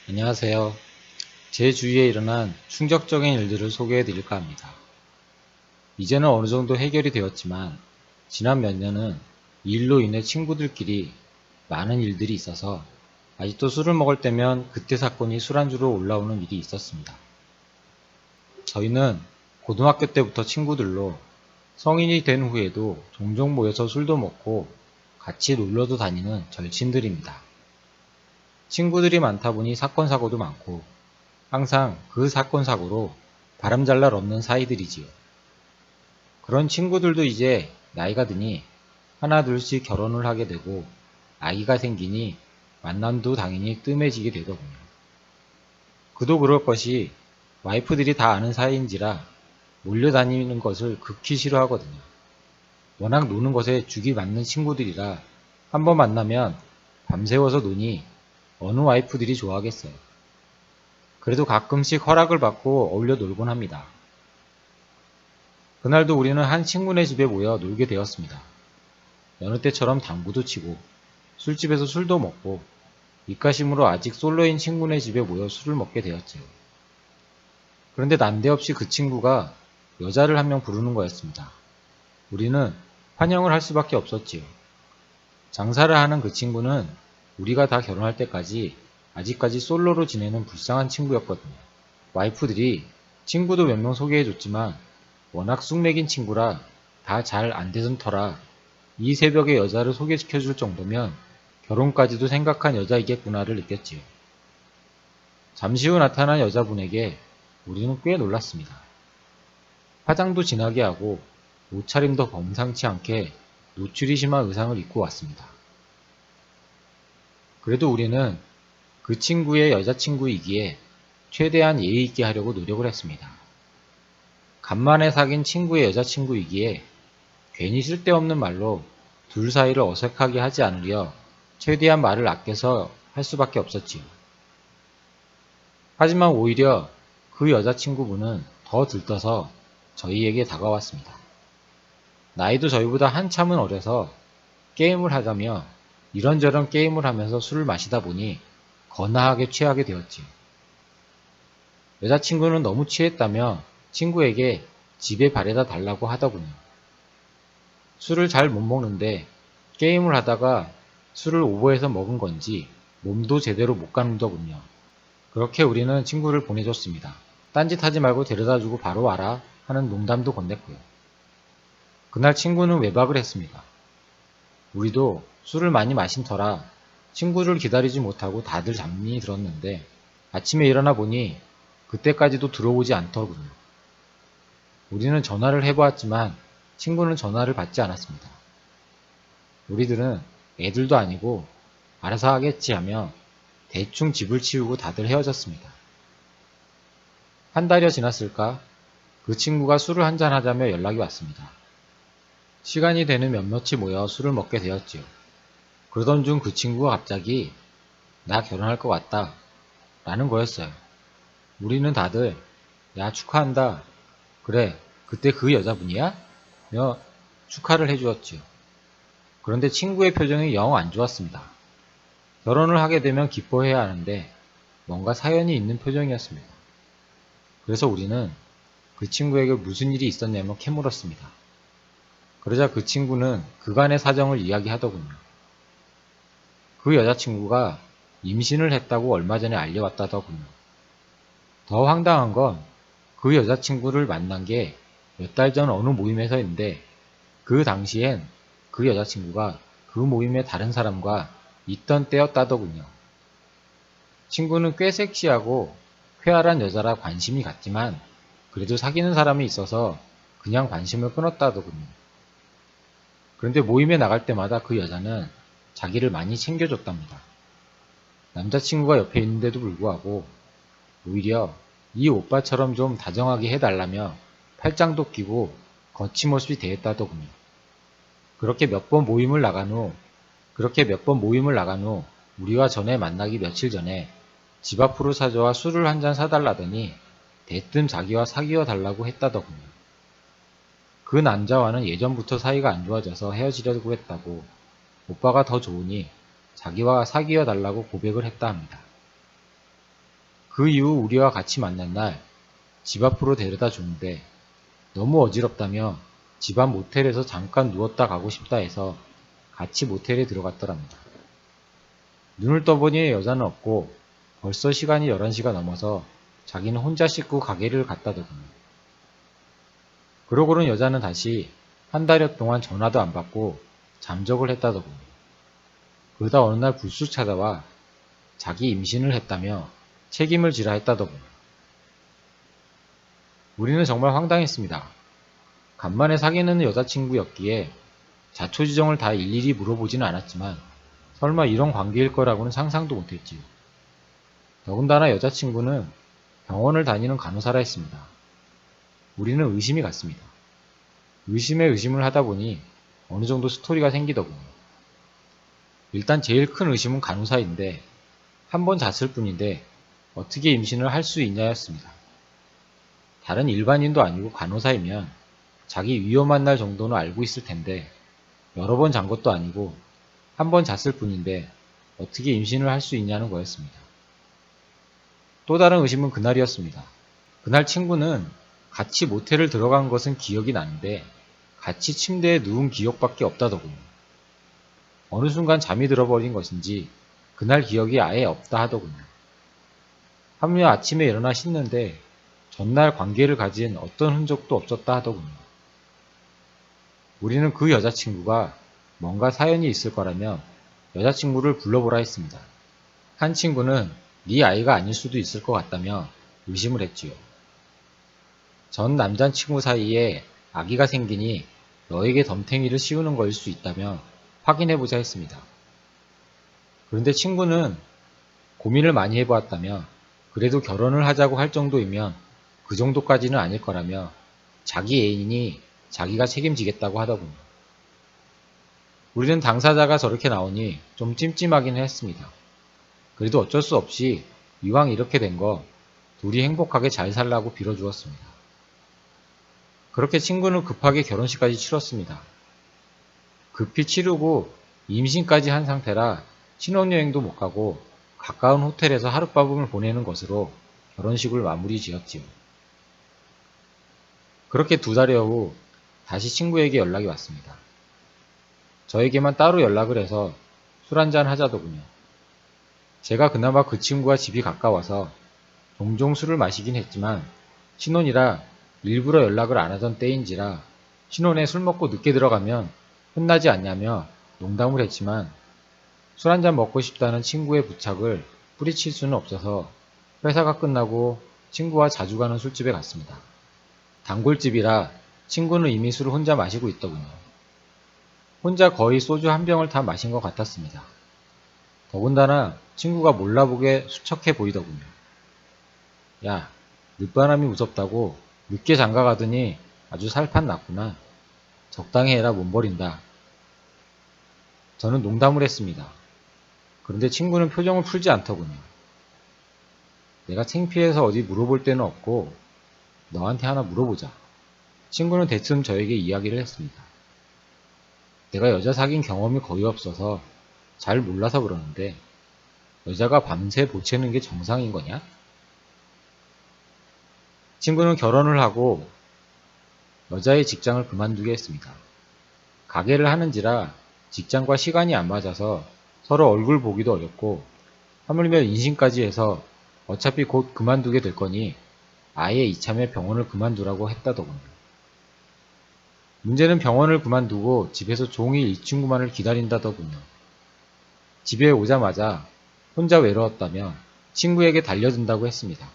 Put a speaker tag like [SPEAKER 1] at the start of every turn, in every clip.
[SPEAKER 1] 안녕하세요. 제 주위에 일어난 충격적인 일들을 소개해 드릴까 합니다. 이제는 어느 정도 해결이 되었지만 지난 몇 년은 이 일로 인해 친구들끼리 많은 일들이 있어서 아직도 술을 먹을 때면 그때 사건이 술안주로 올라오는 일이 있었습니다. 저희는 고등학교 때부터 친구들로 성인이 된 후에도 종종 모여서 술도 먹고 같이 놀러도 다니는 절친들입니다. 친구들이 많다 보니 사건 사고도 많고 항상 그 사건 사고로 바람잘 날 없는 사이들이지요. 그런 친구들도 이제 나이가 드니 하나 둘씩 결혼을 하게 되고 아기가 생기니 만남도 당연히 뜸해지게 되더군요. 그도 그럴 것이 와이프들이 다 아는 사이인지라 몰려다니는 것을 극히 싫어하거든요. 워낙 노는 것에 죽이 맞는 친구들이라 한번 만나면 밤새워서 노니 어느 와이프들이 좋아하겠어요. 그래도 가끔씩 허락을 받고 어울려 놀곤 합니다. 그날도 우리는 한 친구네 집에 모여 놀게 되었습니다. 여느 때처럼 당구도 치고 술집에서 술도 먹고 입가심으로 아직 솔로인 친구네 집에 모여 술을 먹게 되었지요. 그런데 난데없이 그 친구가 여자를 한 명 부르는 거였습니다. 우리는 환영을 할 수밖에 없었지요. 장사를 하는 그 친구는 우리가 다 결혼할 때까지 아직까지 솔로로 지내는 불쌍한 친구였거든요. 와이프들이 친구도 몇 명 소개해줬지만 워낙 쑥맥인 친구라 다 잘 안되던 터라 이 새벽에 여자를 소개시켜줄 정도면 결혼까지도 생각한 여자이겠구나를 느꼈지요. 잠시 후 나타난 여자분에게 우리는 꽤 놀랐습니다. 화장도 진하게 하고 옷차림도 범상치 않게 노출이 심한 의상을 입고 왔습니다. 그래도 우리는 그 친구의 여자친구이기에 최대한 예의 있게 하려고 노력을 했습니다. 간만에 사귄 친구의 여자친구이기에 괜히 쓸데없는 말로 둘 사이를 어색하게 하지 않으려 최대한 말을 아껴서 할 수밖에 없었지요. 하지만 오히려 그 여자친구분은 더 들떠서 저희에게 다가왔습니다. 나이도 저희보다 한참은 어려서 게임을 하자며 이런저런 게임을 하면서 술을 마시다 보니 거나하게 취하게 되었지요. 여자친구는 너무 취했다며 친구에게 집에 바래다 달라고 하더군요. 술을 잘 못 먹는데 게임을 하다가 술을 오버해서 먹은 건지 몸도 제대로 못 가누더군요. 그렇게 우리는 친구를 보내줬습니다. 딴짓하지 말고 데려다주고 바로 와라 하는 농담도 건넸고요. 그날 친구는 외박을 했습니다. 우리도 술을 많이 마신 터라 친구를 기다리지 못하고 다들 잠이 들었는데 아침에 일어나 보니 그때까지도 들어오지 않더군요. 우리는 전화를 해보았지만 친구는 전화를 받지 않았습니다. 우리들은 애들도 아니고 알아서 하겠지 하며 대충 집을 치우고 다들 헤어졌습니다. 한 달여 지났을까? 그 친구가 술을 한잔 하자며 연락이 왔습니다. 시간이 되는 몇몇이 모여 술을 먹게 되었지요. 그러던 중 그 친구가 갑자기 나 결혼할 것 같다 라는 거였어요. 우리는 다들 야 축하한다. 그래 그때 그 여자분이야? 며 축하를 해주었지요. 그런데 친구의 표정이 영 안 좋았습니다. 결혼을 하게 되면 기뻐해야 하는데 뭔가 사연이 있는 표정이었습니다. 그래서 우리는 그 친구에게 무슨 일이 있었냐며 캐물었습니다. 그러자 그 친구는 그간의 사정을 이야기하더군요. 그 여자친구가 임신을 했다고 얼마 전에 알려왔다더군요. 더 황당한 건 그 여자친구를 만난 게 몇 달 전 어느 모임에서인데 그 당시엔 그 여자친구가 그 모임의 다른 사람과 있던 때였다더군요. 친구는 꽤 섹시하고 쾌활한 여자라 관심이 갔지만 그래도 사귀는 사람이 있어서 그냥 관심을 끊었다더군요. 그런데 모임에 나갈 때마다 그 여자는 자기를 많이 챙겨줬답니다. 남자친구가 옆에 있는데도 불구하고 오히려 이 오빠처럼 좀 다정하게 해달라며 팔짱도 끼고 거침없이 대했다더군요. 그렇게 몇 번 모임을 나간 후 우리와 전에 만나기 며칠 전에 집 앞으로 찾아와 술을 한 잔 사달라더니 대뜸 자기와 사귀어 달라고 했다더군요. 그 남자와는 예전부터 사이가 안 좋아져서 헤어지려고 했다고 오빠가 더 좋으니 자기와 사귀어 달라고 고백을 했다 합니다. 그 이후 우리와 같이 만난 날 집 앞으로 데려다 주는데 너무 어지럽다며 집 앞 모텔에서 잠깐 누웠다 가고 싶다 해서 같이 모텔에 들어갔더랍니다. 눈을 떠보니 여자는 없고 벌써 시간이 11시가 넘어서 자기는 혼자 씻고 가게를 갔다더군요. 그러고는 여자는 다시 한 달여 동안 전화도 안 받고 잠적을 했다더군요. 그러다 어느 날 불쑥 찾아와 자기 임신을 했다며 책임을 지라 했다더군요. 우리는 정말 황당했습니다. 간만에 사귀는 여자친구였기에 자초지종을 다 일일이 물어보지는 않았지만 설마 이런 관계일 거라고는 상상도 못했지요. 더군다나 여자친구는 병원을 다니는 간호사라 했습니다. 우리는 의심이 갔습니다. 의심에 의심을 하다 보니 어느 정도 스토리가 생기더군요. 일단 제일 큰 의심은 간호사인데 한 번 잤을 뿐인데 어떻게 임신을 할 수 있냐였습니다. 다른 일반인도 아니고 간호사이면 자기 위험한 날 정도는 알고 있을 텐데 여러 번 잔 것도 아니고 한 번 잤을 뿐인데 어떻게 임신을 할 수 있냐는 거였습니다. 또 다른 의심은 그날이었습니다. 그날 친구는 같이 모텔을 들어간 것은 기억이 나는데 같이 침대에 누운 기억밖에 없다더군요. 어느 순간 잠이 들어버린 것인지 그날 기억이 아예 없다 하더군요. 하물며 아침에 일어나 씻는데 전날 관계를 가진 어떤 흔적도 없었다 하더군요. 우리는 그 여자친구가 뭔가 사연이 있을 거라며 여자친구를 불러보라 했습니다. 한 친구는 네 아이가 아닐 수도 있을 것 같다며 의심을 했지요. 전 남자친구 사이에 아기가 생기니 너에게 덤탱이를 씌우는 거일 수 있다며 확인해보자 했습니다. 그런데 친구는 고민을 많이 해보았다며 그래도 결혼을 하자고 할 정도이면 그 정도까지는 아닐 거라며 자기 애인이 자기가 책임지겠다고 하더군요. 우리는 당사자가 저렇게 나오니 좀 찜찜하긴 했습니다. 그래도 어쩔 수 없이 이왕 이렇게 된 거 둘이 행복하게 잘 살라고 빌어주었습니다. 그렇게 친구는 급하게 결혼식까지 치렀습니다. 급히 치르고 임신까지 한 상태라 신혼여행도 못 가고 가까운 호텔에서 하룻밤을 보내는 것으로 결혼식을 마무리 지었지요. 그렇게 2달여 후 다시 친구에게 연락이 왔습니다. 저에게만 따로 연락을 해서 술 한잔 하자더군요. 제가 그나마 그 친구와 집이 가까워서 종종 술을 마시긴 했지만 신혼이라 일부러 연락을 안 하던 때인지라 신혼에 술 먹고 늦게 들어가면 혼나지 않냐며 농담을 했지만 술 한잔 먹고 싶다는 친구의 부탁을 뿌리칠 수는 없어서 회사가 끝나고 친구와 자주 가는 술집에 갔습니다. 단골집이라 친구는 이미 술을 혼자 마시고 있더군요. 혼자 거의 소주 한 병을 다 마신 것 같았습니다. 더군다나 친구가 몰라보게 수척해 보이더군요. 야, 늦바람이 무섭다고 늦게 장가가더니 아주 살판 났구나. 적당히 해라 못 버린다. 저는 농담을 했습니다. 그런데 친구는 표정을 풀지 않더군요. 내가 창피해서 어디 물어볼 데는 없고 너한테 하나 물어보자. 친구는 대뜸 저에게 이야기를 했습니다. 내가 여자 사귄 경험이 거의 없어서 잘 몰라서 그러는데 여자가 밤새 보채는 게 정상인 거냐? 친구는 결혼을 하고 여자의 직장을 그만두게 했습니다. 가게를 하는지라 직장과 시간이 안 맞아서 서로 얼굴 보기도 어렵고 하물며 인신까지 해서 어차피 곧 그만두게 될 거니 아예 이참에 병원을 그만두라고 했다더군요. 문제는 병원을 그만두고 집에서 종일 이 친구만을 기다린다더군요. 집에 오자마자 혼자 외로웠다며 친구에게 달려든다고 했습니다.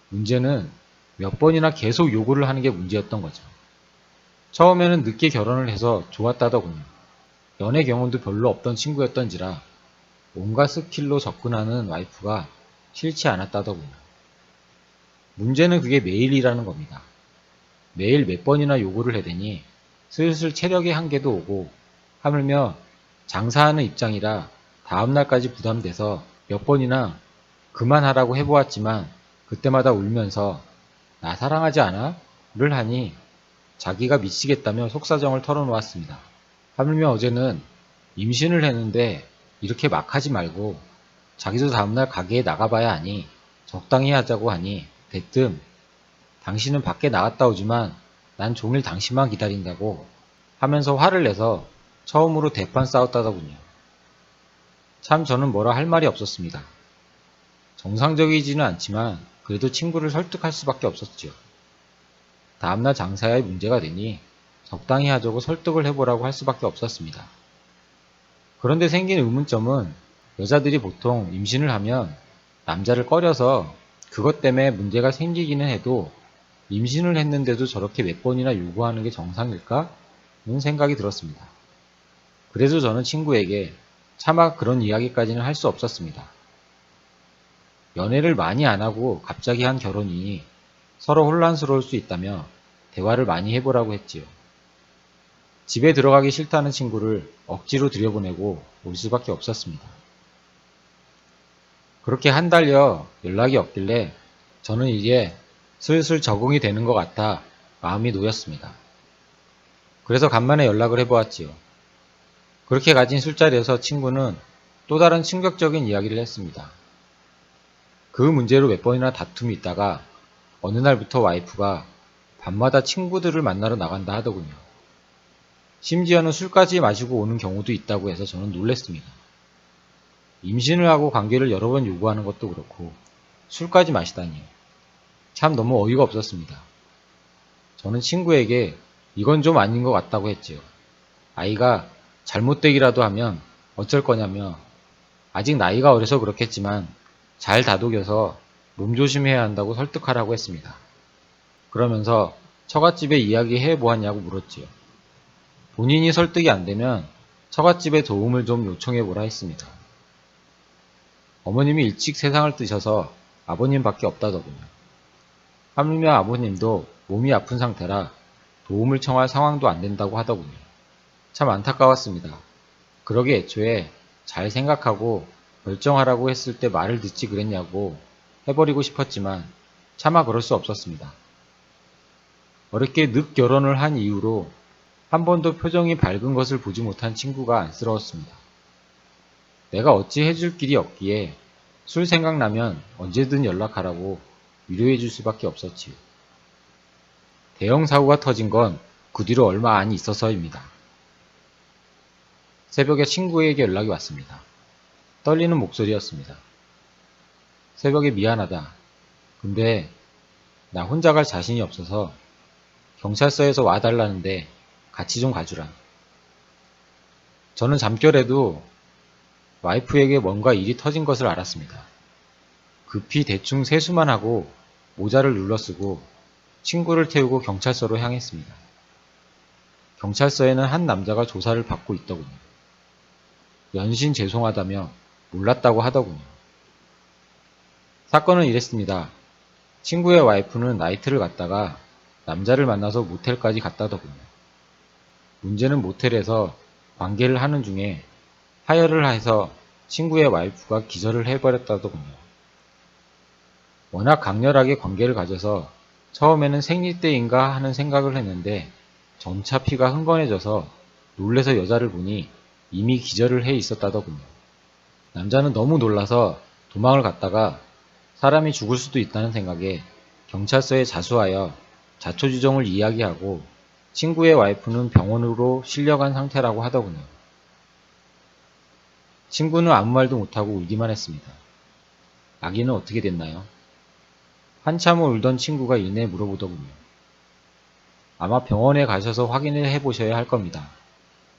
[SPEAKER 1] 문제는 몇 번이나 계속 요구를 하는 게 문제였던 거죠. 처음에는 늦게 결혼을 해서 좋았다더군요. 연애 경험도 별로 없던 친구였던지라 온갖 스킬로 접근하는 와이프가 싫지 않았다더군요. 문제는 그게 매일이라는 겁니다. 매일 몇 번이나 요구를 해대니 슬슬 체력의 한계도 오고 하물며 장사하는 입장이라 다음날까지 부담돼서 몇 번이나 그만하라고 해보았지만 그때마다 울면서 나 사랑하지 않아? 를 하니 자기가 미치겠다며 속사정을 털어놓았습니다. 하물며 어제는 임신을 했는데 이렇게 막 하지 말고 자기도 다음날 가게에 나가봐야 하니 적당히 하자고 하니 대뜸 당신은 밖에 나갔다 오지만 난 종일 당신만 기다린다고 하면서 화를 내서 처음으로 대판 싸웠다더군요. 참 저는 뭐라 할 말이 없었습니다. 정상적이지는 않지만 그래도 친구를 설득할 수밖에 없었지요. 다음날 장사에 문제가 되니 적당히 하자고 설득을 해보라고 할 수밖에 없었습니다. 그런데 생긴 의문점은 여자들이 보통 임신을 하면 남자를 꺼려서 그것 때문에 문제가 생기기는 해도 임신을 했는데도 저렇게 몇 번이나 요구하는 게 정상일까? 는 생각이 들었습니다. 그래서 저는 친구에게 차마 그런 이야기까지는 할 수 없었습니다. 연애를 많이 안 하고 갑자기 한 결혼이니 서로 혼란스러울 수 있다며 대화를 많이 해보라고 했지요. 집에 들어가기 싫다는 친구를 억지로 들여보내고 올 수밖에 없었습니다. 그렇게 한 달여 연락이 없길래 저는 이제 슬슬 적응이 되는 것 같아 마음이 놓였습니다. 그래서 간만에 연락을 해보았지요. 그렇게 가진 술자리에서 친구는 또 다른 충격적인 이야기를 했습니다. 그 문제로 몇 번이나 다툼이 있다가 어느 날부터 와이프가 밤마다 친구들을 만나러 나간다 하더군요. 심지어는 술까지 마시고 오는 경우도 있다고 해서 저는 놀랐습니다. 임신을 하고 관계를 여러 번 요구하는 것도 그렇고 술까지 마시다니요. 참 너무 어이가 없었습니다. 저는 친구에게 이건 좀 아닌 것 같다고 했지요. 아이가 잘못되기라도 하면 어쩔 거냐며 아직 나이가 어려서 그렇겠지만 잘 다독여서 몸조심해야 한다고 설득하라고 했습니다. 그러면서 처갓집에 이야기해 보았냐고 물었지요. 본인이 설득이 안 되면 처갓집에 도움을 좀 요청해 보라 했습니다. 어머님이 일찍 세상을 뜨셔서 아버님밖에 없다더군요. 하물며 아버님도 몸이 아픈 상태라 도움을 청할 상황도 안 된다고 하더군요. 참 안타까웠습니다. 그러게 애초에 잘 생각하고 결정하라고 했을 때 말을 듣지 그랬냐고 해버리고 싶었지만 차마 그럴 수 없었습니다. 어렵게 늦 결혼을 한 이후로 한 번도 표정이 밝은 것을 보지 못한 친구가 안쓰러웠습니다. 내가 어찌 해줄 길이 없기에 술 생각나면 언제든 연락하라고 위로해 줄 수밖에 없었지요. 대형 사고가 터진 건 그 뒤로 얼마 안 있어서입니다. 새벽에 친구에게 연락이 왔습니다. 떨리는 목소리였습니다. 새벽에 미안하다. 근데 나 혼자 갈 자신이 없어서 경찰서에서 와달라는데 같이 좀 가주라. 저는 잠결에도 와이프에게 뭔가 일이 터진 것을 알았습니다. 급히 대충 세수만 하고 모자를 눌러쓰고 친구를 태우고 경찰서로 향했습니다. 경찰서에는 한 남자가 조사를 받고 있더군요. 연신 죄송하다며 몰랐다고 하더군요. 사건은 이랬습니다. 친구의 와이프는 나이트를 갔다가 남자를 만나서 모텔까지 갔다더군요. 문제는 모텔에서 관계를 하는 중에 하혈을 해서 친구의 와이프가 기절을 해버렸다더군요. 워낙 강렬하게 관계를 가져서 처음에는 생리 때인가 하는 생각을 했는데 점차 피가 흥건해져서 놀래서 여자를 보니 이미 기절을 해 있었다더군요. 남자는 너무 놀라서 도망을 갔다가 사람이 죽을 수도 있다는 생각에 경찰서에 자수하여 자초지종을 이야기하고 친구의 와이프는 병원으로 실려간 상태라고 하더군요. 친구는 아무 말도 못하고 울기만 했습니다. 아기는 어떻게 됐나요? 한참을 울던 친구가 이내 물어보더군요. 아마 병원에 가셔서 확인을 해보셔야 할 겁니다.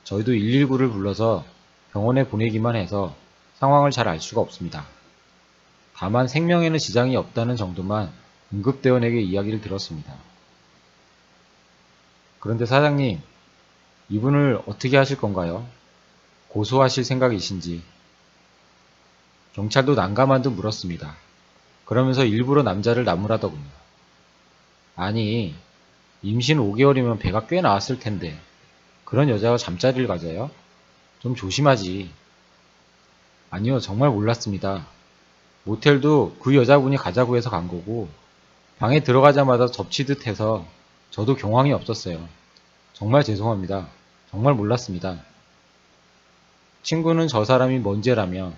[SPEAKER 1] 저희도 119를 불러서 병원에 보내기만 해서 상황을 잘 알 수가 없습니다. 다만 생명에는 지장이 없다는 정도만 응급대원에게 이야기를 들었습니다. 그런데 사장님, 이분을 어떻게 하실 건가요? 고소하실 생각이신지. 경찰도 난감한 듯 물었습니다. 그러면서 일부러 남자를 나무라더군요. 아니, 임신 5개월이면 배가 꽤 나왔을 텐데 그런 여자와 잠자리를 가져요? 좀 조심하지. 아니요, 정말 몰랐습니다. 모텔도 그 여자분이 가자고 해서 간 거고 방에 들어가자마자 접치듯 해서 저도 경황이 없었어요. 정말 죄송합니다. 정말 몰랐습니다. 친구는 저 사람이 뭔죄라며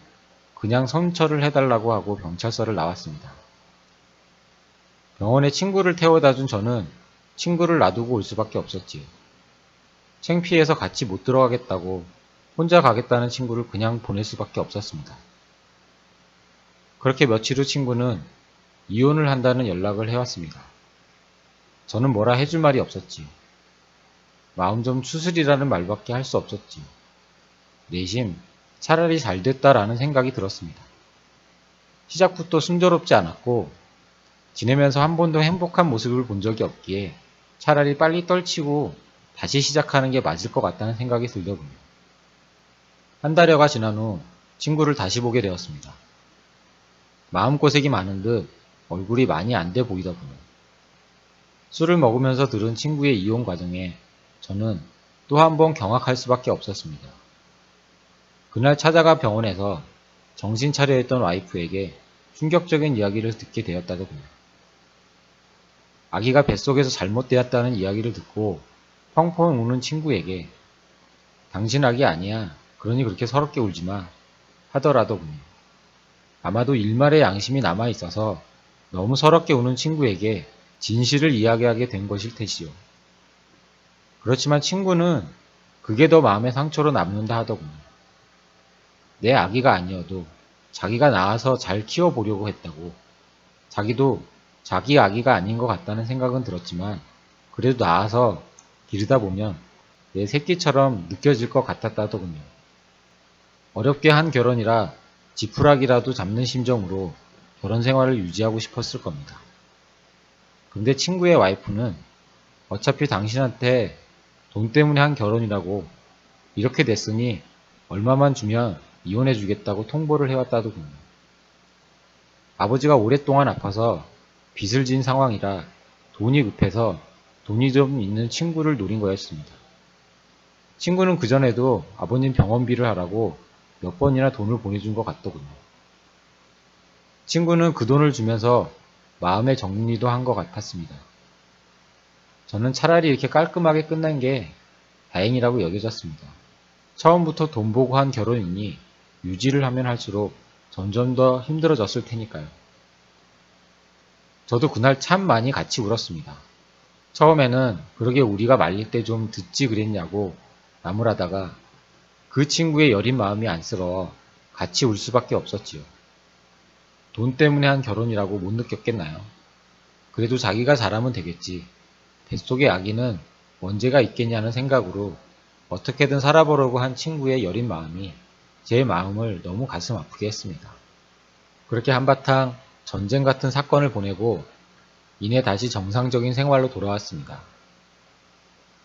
[SPEAKER 1] 그냥 선처를 해달라고 하고 경찰서를 나왔습니다. 병원에 친구를 태워다 준 저는 친구를 놔두고 올 수밖에 없었지요. 창피해서 같이 못 들어가겠다고 혼자 가겠다는 친구를 그냥 보낼 수밖에 없었습니다. 그렇게 며칠 후 친구는 이혼을 한다는 연락을 해왔습니다. 저는 뭐라 해줄 말이 없었지요. 마음 좀 추스리라는 말밖에 할 수 없었지요. 내심 차라리 잘 됐다라는 생각이 들었습니다. 시작부터 순조롭지 않았고 지내면서 한 번도 행복한 모습을 본 적이 없기에 차라리 빨리 떨치고 다시 시작하는 게 맞을 것 같다는 생각이 들더군요. 한 달여가 지난 후 친구를 다시 보게 되었습니다. 마음고생이 많은 듯 얼굴이 많이 안 돼 보이더군요. 술을 먹으면서 들은 친구의 이혼 과정에 저는 또 한 번 경악할 수밖에 없었습니다. 그날 찾아가 병원에서 정신 차려 있던 와이프에게 충격적인 이야기를 듣게 되었다더군요. 아기가 뱃속에서 잘못되었다는 이야기를 듣고 펑펑 우는 친구에게 당신 아기 아니야. 그러니 그렇게 서럽게 울지 마. 하더라더군요. 아마도 일말의 양심이 남아 있어서 너무 서럽게 우는 친구에게 진실을 이야기하게 된 것일 테지요. 그렇지만 친구는 그게 더 마음의 상처로 남는다 하더군요. 내 아기가 아니어도 자기가 낳아서 잘 키워보려고 했다고. 자기도 자기 아기가 아닌 것 같다는 생각은 들었지만 그래도 낳아서 기르다 보면 내 새끼처럼 느껴질 것 같았다더군요. 어렵게 한 결혼이라 지푸라기라도 잡는 심정으로 결혼 생활을 유지하고 싶었을 겁니다. 근데 친구의 와이프는 어차피 당신한테 돈 때문에 한 결혼이라고 이렇게 됐으니 얼마만 주면 이혼해 주겠다고 통보를 해왔다더군요. 아버지가 오랫동안 아파서 빚을 진 상황이라 돈이 급해서 돈이 좀 있는 친구를 노린 거였습니다. 친구는 그전에도 아버님 병원비를 하라고 몇 번이나 돈을 보내준 것 같더군요. 친구는 그 돈을 주면서 마음의 정리도 한 것 같았습니다. 저는 차라리 이렇게 깔끔하게 끝난 게 다행이라고 여겨졌습니다. 처음부터 돈 보고 한 결혼이니 유지를 하면 할수록 점점 더 힘들어졌을 테니까요. 저도 그날 참 많이 같이 울었습니다. 처음에는 그러게 우리가 말릴 때 좀 듣지 그랬냐고 나무라다가 그 친구의 여린 마음이 안쓰러워 같이 울 수밖에 없었지요. 돈 때문에 한 결혼이라고 못 느꼈겠나요? 그래도 자기가 잘하면 되겠지. 뱃속의 아기는 언제가 있겠냐는 생각으로 어떻게든 살아보려고 한 친구의 여린 마음이 제 마음을 너무 가슴 아프게 했습니다. 그렇게 한바탕 전쟁 같은 사건을 보내고 이내 다시 정상적인 생활로 돌아왔습니다.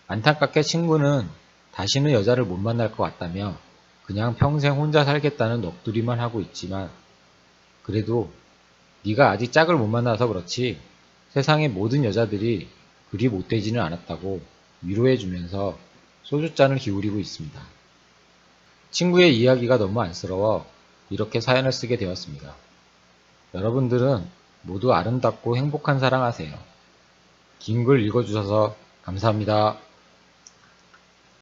[SPEAKER 1] 안타깝게 친구는 다시는 여자를 못 만날 것 같다며 그냥 평생 혼자 살겠다는 넋두리만 하고 있지만 그래도 네가 아직 짝을 못 만나서 그렇지 세상의 모든 여자들이 그리 못되지는 않았다고 위로해주면서 소주잔을 기울이고 있습니다. 친구의 이야기가 너무 안쓰러워 이렇게 사연을 쓰게 되었습니다. 여러분들은 모두 아름답고 행복한 사랑하세요. 긴 글 읽어주셔서 감사합니다.